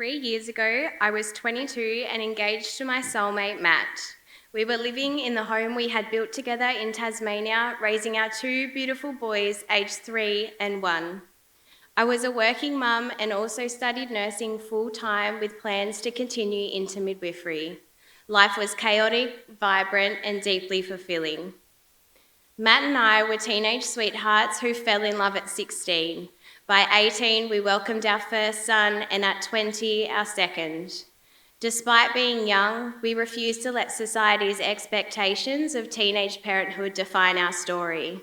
3 years ago, I was 22 and engaged to my soulmate, Matt. We were living in the home we had built together in Tasmania, raising our 2 beautiful boys, aged 3 and 1. I was a working mum and also studied nursing full-time with plans to continue into midwifery. Life was chaotic, vibrant, and deeply fulfilling. Matt and I were teenage sweethearts who fell in love at 16. By 18, we welcomed our first son, and at 20, our second. Despite being young, we refused to let society's expectations of teenage parenthood define our story.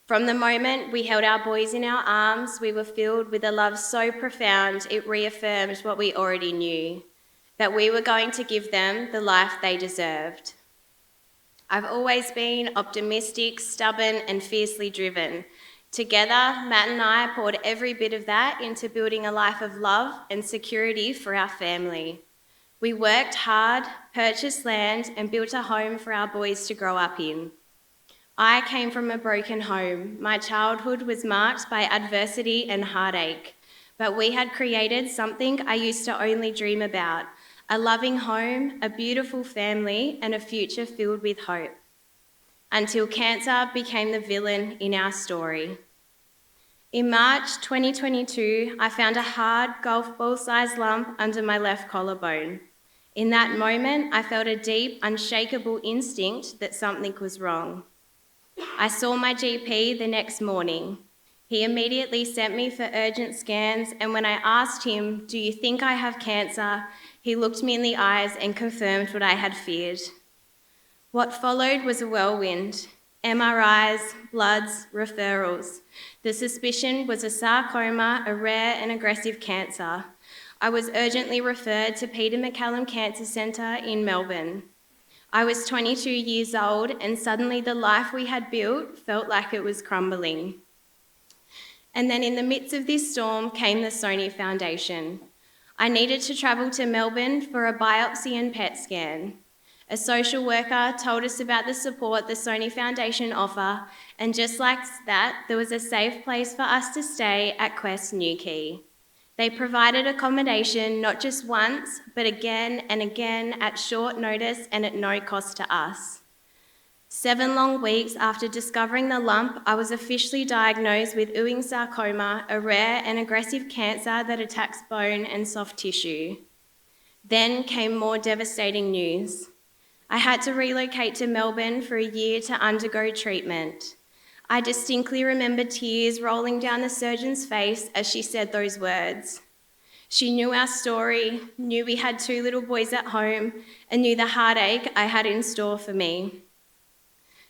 From the moment we held our boys in our arms, we were filled with a love so profound it reaffirmed what we already knew, that we were going to give them the life they deserved. I've always been optimistic, stubborn, and fiercely driven. Together, Matt and I poured every bit of that into building a life of love and security for our family. We worked hard, purchased land, and built a home for our boys to grow up in. I came from a broken home. My childhood was marked by adversity and heartache, but we had created something I used to only dream about: a loving home, a beautiful family, and a future filled with hope. Until cancer became the villain in our story. In March 2022, I found a hard golf ball-sized lump under my left collarbone. In that moment, I felt a deep, unshakable instinct that something was wrong. I saw my GP the next morning. He immediately sent me for urgent scans, and when I asked him, "Do you think I have cancer?" he looked me in the eyes and confirmed what I had feared. What followed was a whirlwind: MRIs, bloods, referrals. The suspicion was a sarcoma, a rare and aggressive cancer. I was urgently referred to Peter MacCallum Cancer Centre in Melbourne. I was 22 years old, and suddenly the life we had built felt like it was crumbling. And then in the midst of this storm came the Sony Foundation. I needed to travel to Melbourne for a biopsy and PET scan. A social worker told us about the support the Sony Foundation offer, and just like that, there was a safe place for us to stay at Quest Newquay. They provided accommodation not just once, but again and again at short notice and at no cost to us. 7 long weeks after discovering the lump, I was officially diagnosed with Ewing sarcoma, a rare and aggressive cancer that attacks bone and soft tissue. Then came more devastating news. I had to relocate to Melbourne for a year to undergo treatment. I distinctly remember tears rolling down the surgeon's face as she said those words. She knew our story, knew we had 2 little boys at home, and knew the heartache I had in store for me.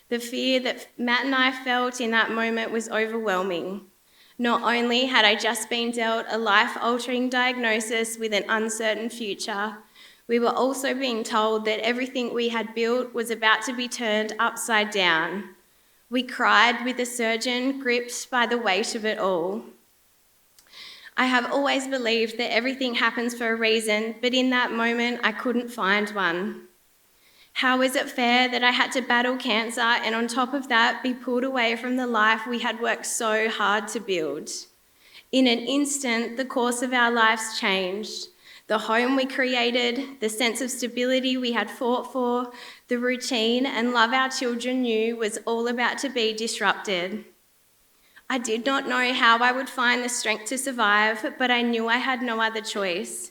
The fear that Matt and I felt in that moment was overwhelming. Not only had I just been dealt a life-altering diagnosis with an uncertain future, we were also being told that everything we had built was about to be turned upside down. We cried with the surgeon, gripped by the weight of it all. I have always believed that everything happens for a reason, but in that moment, I couldn't find one. How is it fair that I had to battle cancer and on top of that, be pulled away from the life we had worked so hard to build? In an instant, the course of our lives changed. The home we created, the sense of stability we had fought for, the routine and love our children knew was all about to be disrupted. I did not know how I would find the strength to survive, but I knew I had no other choice.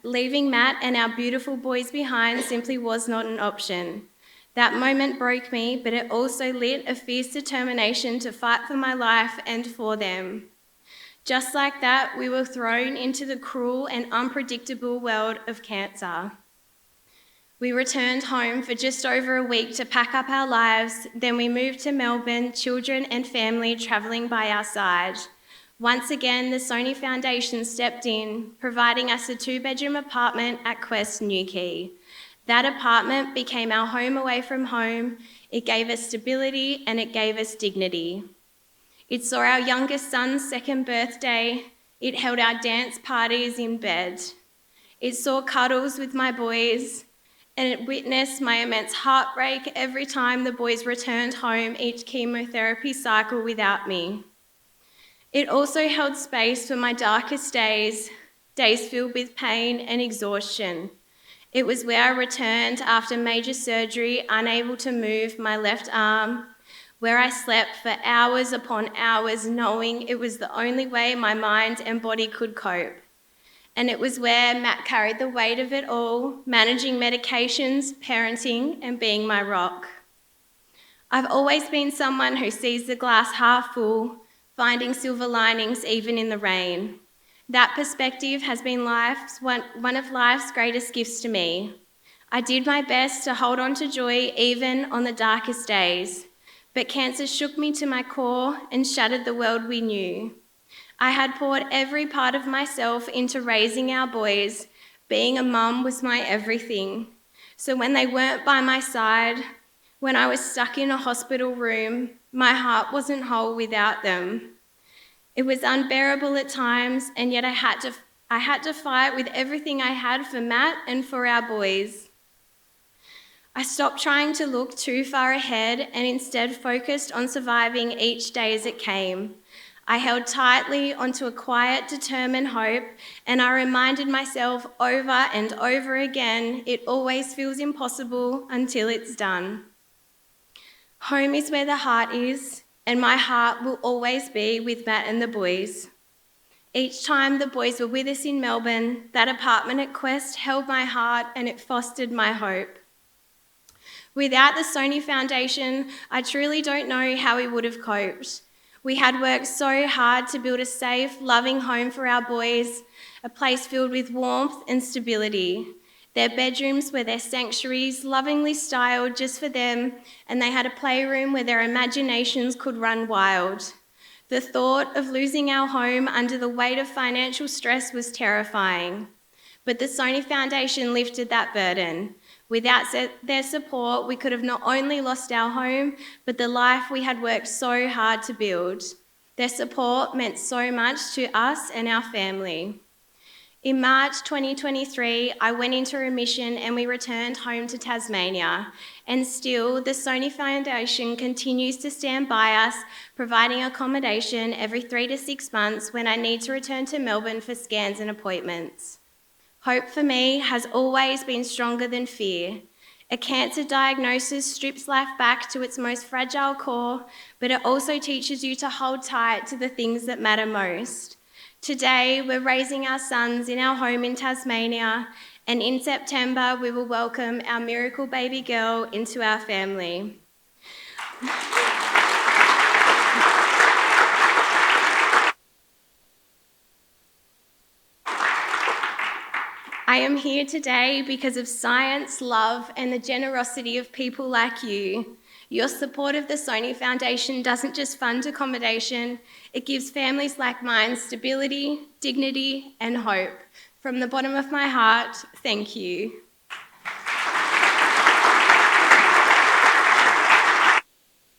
Leaving Matt and our beautiful boys behind simply was not an option. That moment broke me, but it also lit a fierce determination to fight for my life and for them. Just like that, we were thrown into the cruel and unpredictable world of cancer. We returned home for just over a week to pack up our lives, then we moved to Melbourne, children and family travelling by our side. Once again, the Sony Foundation stepped in, providing us a 2-bedroom apartment at Quest Newquay. That apartment became our home away from home. It gave us stability and it gave us dignity. It saw our youngest son's 2nd birthday. It held our dance parties in bed. It saw cuddles with my boys, and it witnessed my immense heartbreak every time the boys returned home each chemotherapy cycle without me. It also held space for my darkest days, days filled with pain and exhaustion. It was where I returned after major surgery, unable to move my left arm, where I slept for hours upon hours, knowing it was the only way my mind and body could cope. And it was where Matt carried the weight of it all, managing medications, parenting, and being my rock. I've always been someone who sees the glass half full, finding silver linings even in the rain. That perspective has been one of life's greatest gifts to me. I did my best to hold on to joy even on the darkest days, but cancer shook me to my core and shattered the world we knew. I had poured every part of myself into raising our boys. Being a mum was my everything. So when they weren't by my side, when I was stuck in a hospital room, my heart wasn't whole without them. It was unbearable at times, and yet I had to fight with everything I had for Matt and for our boys. I stopped trying to look too far ahead and instead focused on surviving each day as it came. I held tightly onto a quiet, determined hope, and I reminded myself over and over again, it always feels impossible until it's done. Home is where the heart is, and my heart will always be with Matt and the boys. Each time the boys were with us in Melbourne, that apartment at Quest held my heart and it fostered my hope. Without the Sony Foundation, I truly don't know how we would have coped. We had worked so hard to build a safe, loving home for our boys, a place filled with warmth and stability. Their bedrooms were their sanctuaries, lovingly styled just for them, and they had a playroom where their imaginations could run wild. The thought of losing our home under the weight of financial stress was terrifying. But the Sony Foundation lifted that burden. Without their support, we could have not only lost our home, but the life we had worked so hard to build. Their support meant so much to us and our family. In March 2023, I went into remission and we returned home to Tasmania. And still, the Sony Foundation continues to stand by us, providing accommodation every 3 to 6 months when I need to return to Melbourne for scans and appointments. Hope for me has always been stronger than fear. A cancer diagnosis strips life back to its most fragile core, but it also teaches you to hold tight to the things that matter most. Today, we're raising our sons in our home in Tasmania, and in September, we will welcome our miracle baby girl into our family. I am here today because of science, love, and the generosity of people like you. Your support of the Sony Foundation doesn't just fund accommodation, it gives families like mine stability, dignity, and hope. From the bottom of my heart, thank you.